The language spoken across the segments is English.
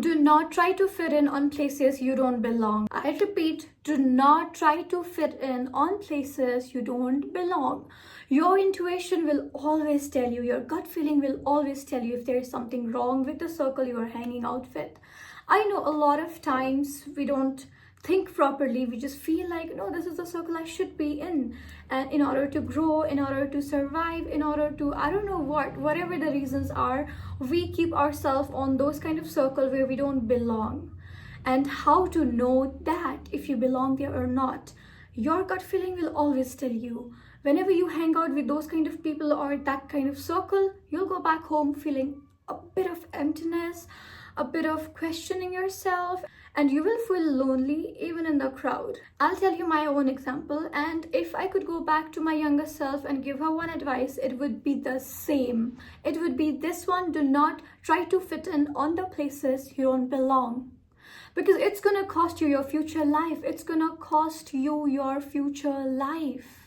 Do not try to fit in on places you don't belong. I repeat, do not try to fit in on places you don't belong. Your intuition will always tell you, your gut feeling will always tell you if there is something wrong with the circle you are hanging out with. I know a lot of times we don't think properly. We just feel like, no, this is the circle I should be in. And in order to grow, in order to survive, in order to, I don't know whatever the reasons are, we keep ourselves on those kind of circle where we don't belong. And how to know that if you belong there or not? Your gut feeling will always tell you. Whenever you hang out with those kind of people or that kind of circle, you'll go back home feeling a bit of emptiness, a bit of questioning yourself, and you will feel lonely even in the crowd. I'll tell you my own example, and if I could go back to my younger self and give her one advice, it would be the same. It would be this one: do not try to fit in on the places you don't belong. Because it's gonna cost you your future life. It's gonna cost you your future life.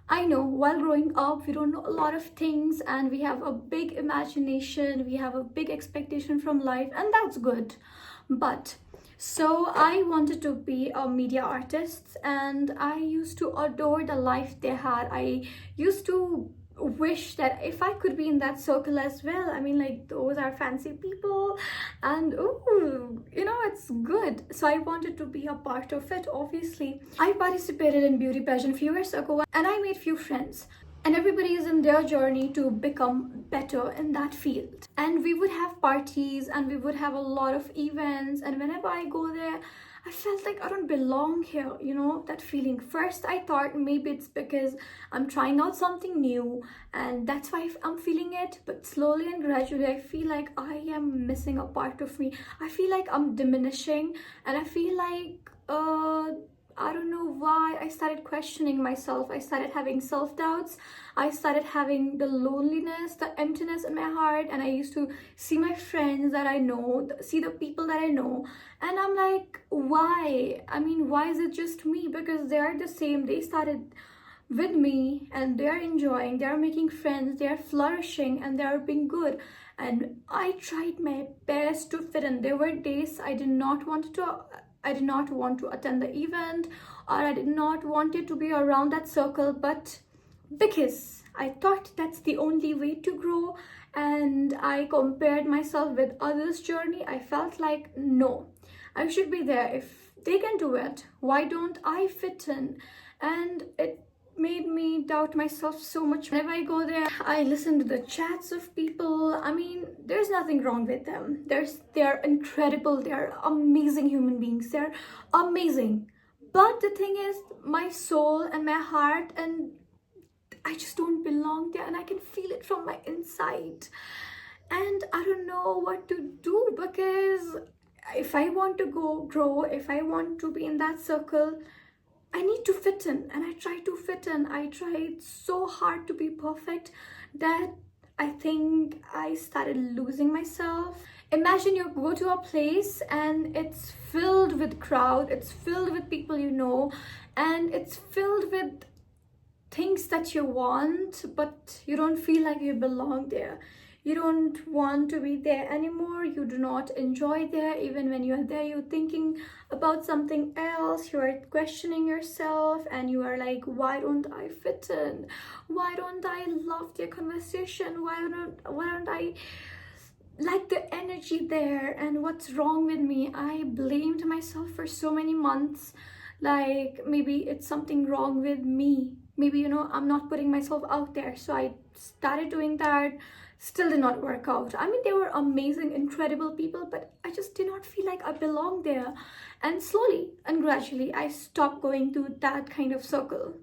I know while growing up, we don't know a lot of things and we have a big imagination, we have a big expectation from life, and that's good. But so I wanted to be a media artist and I used to adore the life they had. I used to wish that if I could be in that circle as well. I mean, like, those are fancy people and ooh, it's good. So I wanted to be a part of it. Obviously, I participated in beauty pageant a few years ago and I made few friends, and everybody is in their journey to become better in that field. And we would have parties and we would have a lot of events, and whenever I go there, I felt like I don't belong here, that feeling. First, I thought maybe it's because I'm trying out something new and that's why I'm feeling it. But slowly and gradually, I feel like I am missing a part of me. I feel like I'm diminishing, and I feel like, I don't know why I started questioning myself. I started having self-doubts. I started having the loneliness, the emptiness in my heart. And I used to see my friends that I know, see the people that I know. And I'm like, why? I mean, why is it just me? Because they are the same. They started with me and they are enjoying, they are making friends, they are flourishing, and they are being good. And I tried my best to fit in. There were days I did not want to attend the event, or I did not want it to be around that circle, but because I thought that's the only way to grow and I compared myself with others' journey, I felt like, no, I should be there. If they can do it, why don't I fit in? And it made me doubt myself so much. Whenever I go there, I listen to the chats of people. I mean, there's nothing wrong with them. They're incredible. They're amazing human beings. They're amazing. But the thing is, my soul and my heart, and I just don't belong there, and I can feel it from my inside. And I don't know what to do, because if I want to grow, if I want to be in that circle, I need to fit in, and I try to fit in. I tried so hard to be perfect that I think I started losing myself. Imagine you go to a place and it's filled with crowd, it's filled with people you know, and it's filled with things that you want, but you don't feel like you belong there. You don't want to be there anymore. You do not enjoy there. Even when you are there, you're thinking about something else. You are questioning yourself and you are like, why don't I fit in? Why don't I love their conversation? Why don't I like the energy there? And what's wrong with me? I blamed myself for so many months. Like, maybe it's something wrong with me. Maybe, I'm not putting myself out there. So I started doing that. Still did not work out. I mean, they were amazing, incredible people, but I just did not feel like I belonged there. And slowly and gradually, I stopped going to that kind of circle.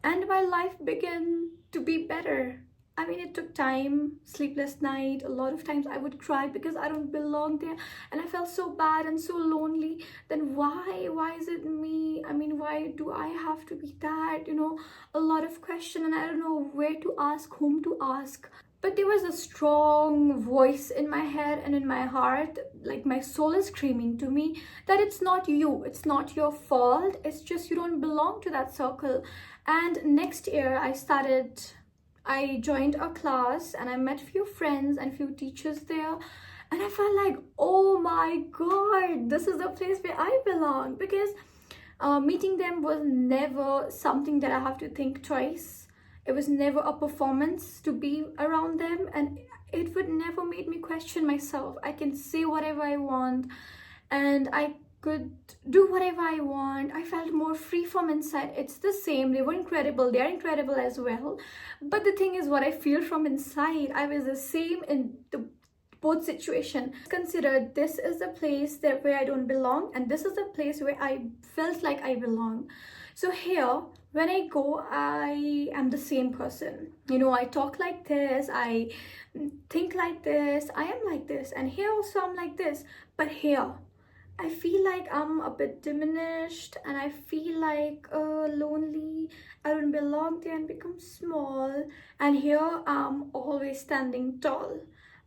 And my life began to be better. I mean, it took time, sleepless night. A lot of times I would cry because I don't belong there. And I felt so bad and so lonely. Then why is it me? I mean, why do I have to be that? A lot of question, and I don't know where to ask, whom to ask. But there was a strong voice in my head and in my heart, like my soul is screaming to me that it's not you, it's not your fault, it's just you don't belong to that circle. And next year I joined a class and I met few friends and few teachers there. And I felt like, oh my god, this is the place where I belong. Because meeting them was never something that I have to think twice. It was never a performance to be around them, and it would never make me question myself. I can say whatever I want, and I could do whatever I want. I felt more free from inside. It's the same. They were incredible. They are incredible as well. But the thing is, what I feel from inside, I was the same in the both situation. Consider this is the place that where I don't belong, and this is the place where I felt like I belong. So here, when I go, I am the same person. You know, I talk like this, I think like this, I am like this, and here also I'm like this. But here, I feel like I'm a bit diminished, and I feel like lonely. I don't belong there and become small. And here I'm always standing tall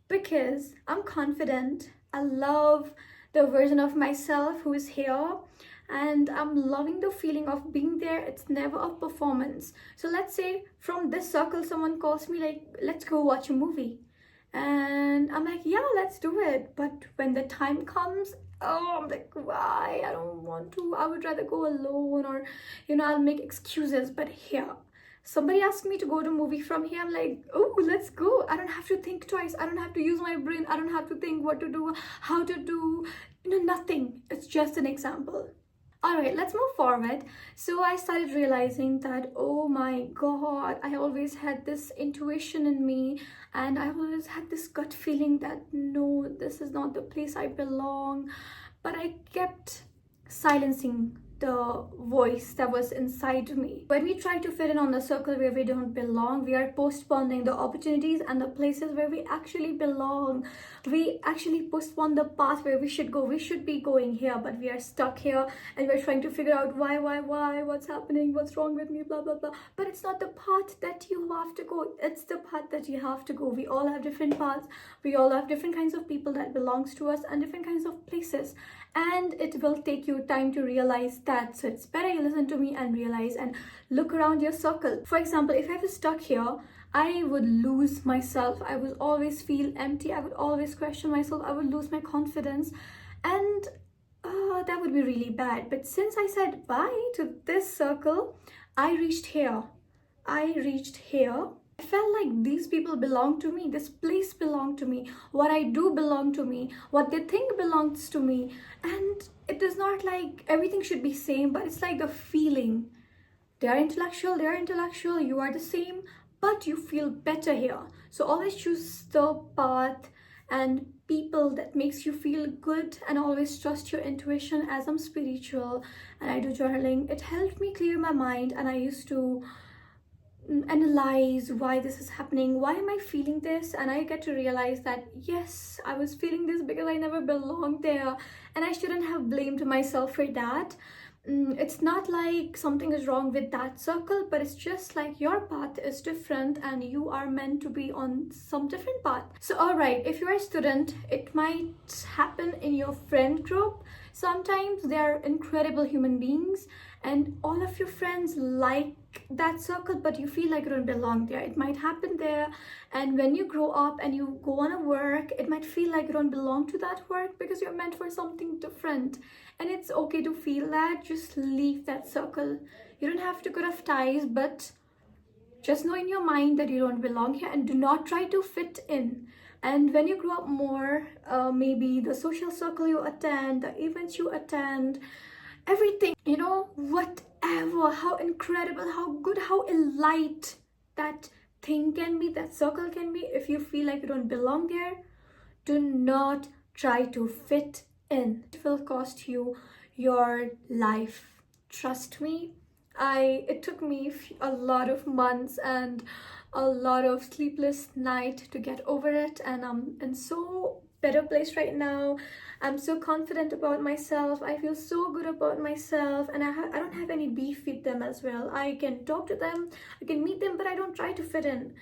because I'm confident. I love the version of myself who is here, and I'm loving the feeling of being there. It's never a performance. So let's say from this circle someone calls me like, let's go watch a movie, and I'm like, yeah, let's do it. But when the time comes, oh, I'm like, why? I don't want to. I would rather go alone, or I'll make excuses. But here, somebody asked me to go to a movie from here, I'm like, oh, let's go. I don't have to think twice. I don't have to use my brain. I don't have to think what to do, how to do, nothing. It's just an example. All right, let's move forward. So I started realizing that, oh my god, I always had this intuition in me, and I always had this gut feeling that no, this is not the place I belong. But I kept silencing the voice that was inside me. When we try to fit in on the circle where we don't belong, we are postponing the opportunities and the places where we actually belong. We actually postpone the path where we should go. We should be going here, but we are stuck here, and we're trying to figure out why, what's happening, what's wrong with me, blah, blah, blah. But it's not the path that you have to go. It's the path that you have to go. We all have different paths. We all have different kinds of people that belongs to us, and different kinds of places. And it will take you time to realize that. So it's better you listen to me and realize and look around your circle. For example, if I was stuck here, I would lose myself. I would always feel empty. I would always question myself. I would lose my confidence, and that would be really bad. But since I said bye to this circle, I reached here. I felt like these people belong to me. This place belonged to me. What I do belong to me. What they think belongs to me. And it is not like everything should be same, but it's like the feeling. They are intellectual, you are the same, but you feel better here. So always choose the path and people that makes you feel good, and always trust your intuition. As I'm spiritual and I do journaling, it helped me clear my mind, and I used to analyze why this is happening, why am I feeling this, and I get to realize that yes, I was feeling this because I never belonged there, and I shouldn't have blamed myself for that. It's not like something is wrong with that circle, but it's just like your path is different and you are meant to be on some different path. So all right, if you're a student, it might happen in your friend group. Sometimes they're incredible human beings and all of your friends like that circle, but you feel like you don't belong there. It might happen there, and when you grow up and you go on a work, it might feel like you don't belong to that work because you're meant for something different. And it's okay to feel that. Just leave that circle. You don't have to cut off ties, but just know in your mind that you don't belong here, and do not try to fit in. And when you grow up more, maybe the social circle you attend, the events you attend, everything, whatever, how incredible, how good, how elite that thing can be, that circle can be, if you feel like you don't belong there, do not try to fit in. It will cost you your life. Trust me. It took me a lot of months and a lot of sleepless night to get over it, and I'm in so better place right now. I'm so confident about myself. I feel so good about myself, and I don't have any beef with them as well. I can talk to them, I can meet them, but I don't try to fit in.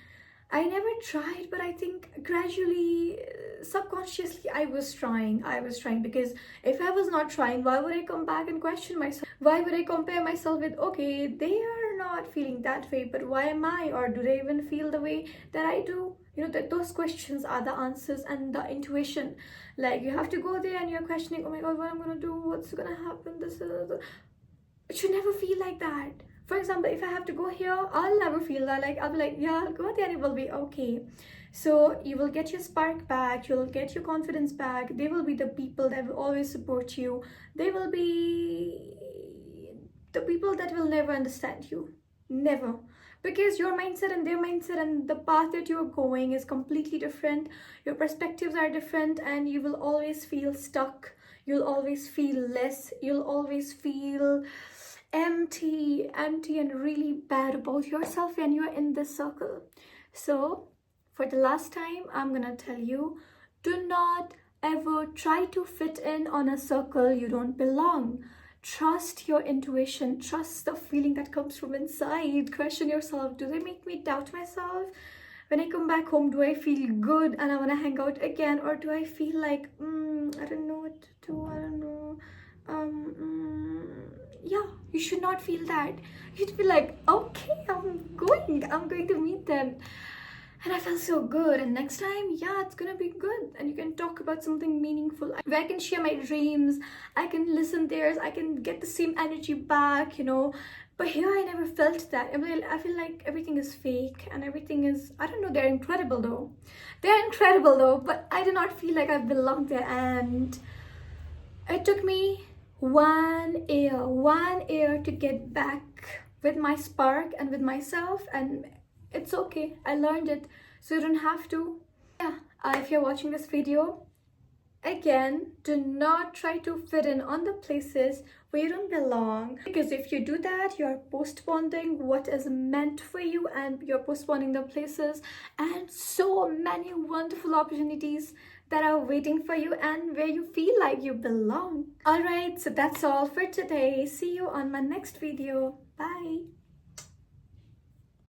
I never tried, but I think gradually, subconsciously, I was trying. I was trying because if I was not trying, why would I come back and question myself? Why would I compare myself with, okay, they are not feeling that way, but why am I? Or do they even feel the way that I do? You know, that those questions are the answers and the intuition. Like, you have to go there and you're questioning, oh my god, what I'm gonna do? What's gonna happen? This is. It should never feel like that. For example, if I have to go here, I'll never feel that. Like, I'll be like, yeah, I'll go there, it will be okay. So you will get your spark back, you'll get your confidence back. They will be the people that will always support you. They will be the people that will never understand you. Never. Because your mindset and their mindset and the path that you're going is completely different. Your perspectives are different, and you will always feel stuck. You'll always feel less. You'll always feel empty and really bad about yourself when you're in this circle. So for the last time, I'm gonna tell you, do not ever try to fit in on a circle you don't belong. Trust your intuition, trust the feeling that comes from inside. Question yourself, do they make me doubt myself? When I come back home, do I feel good and I want to hang out again, or do I feel like I don't know what to do, I don't know. Yeah, you should not feel that. You should be like, okay, I'm going to meet them, and I felt so good, and next time, yeah, it's gonna be good, and you can talk about something meaningful where I can share my dreams, I can listen theirs, I can get the same energy back, you know. But here I never felt that. I feel like everything is fake and everything is, I don't know, they're incredible though. They're incredible though, but I do not feel like I belong there. And it took me 1 year to get back with my spark and with myself, and it's okay. I learned it, so you don't have to. Yeah, if you're watching this video, again, do not try to fit in on the places where you don't belong, because if you do that, you're postponing what is meant for you, and you're postponing the places and so many wonderful opportunities that are waiting for you and where you feel like you belong. All right, so that's all for today. See you on my next video. Bye.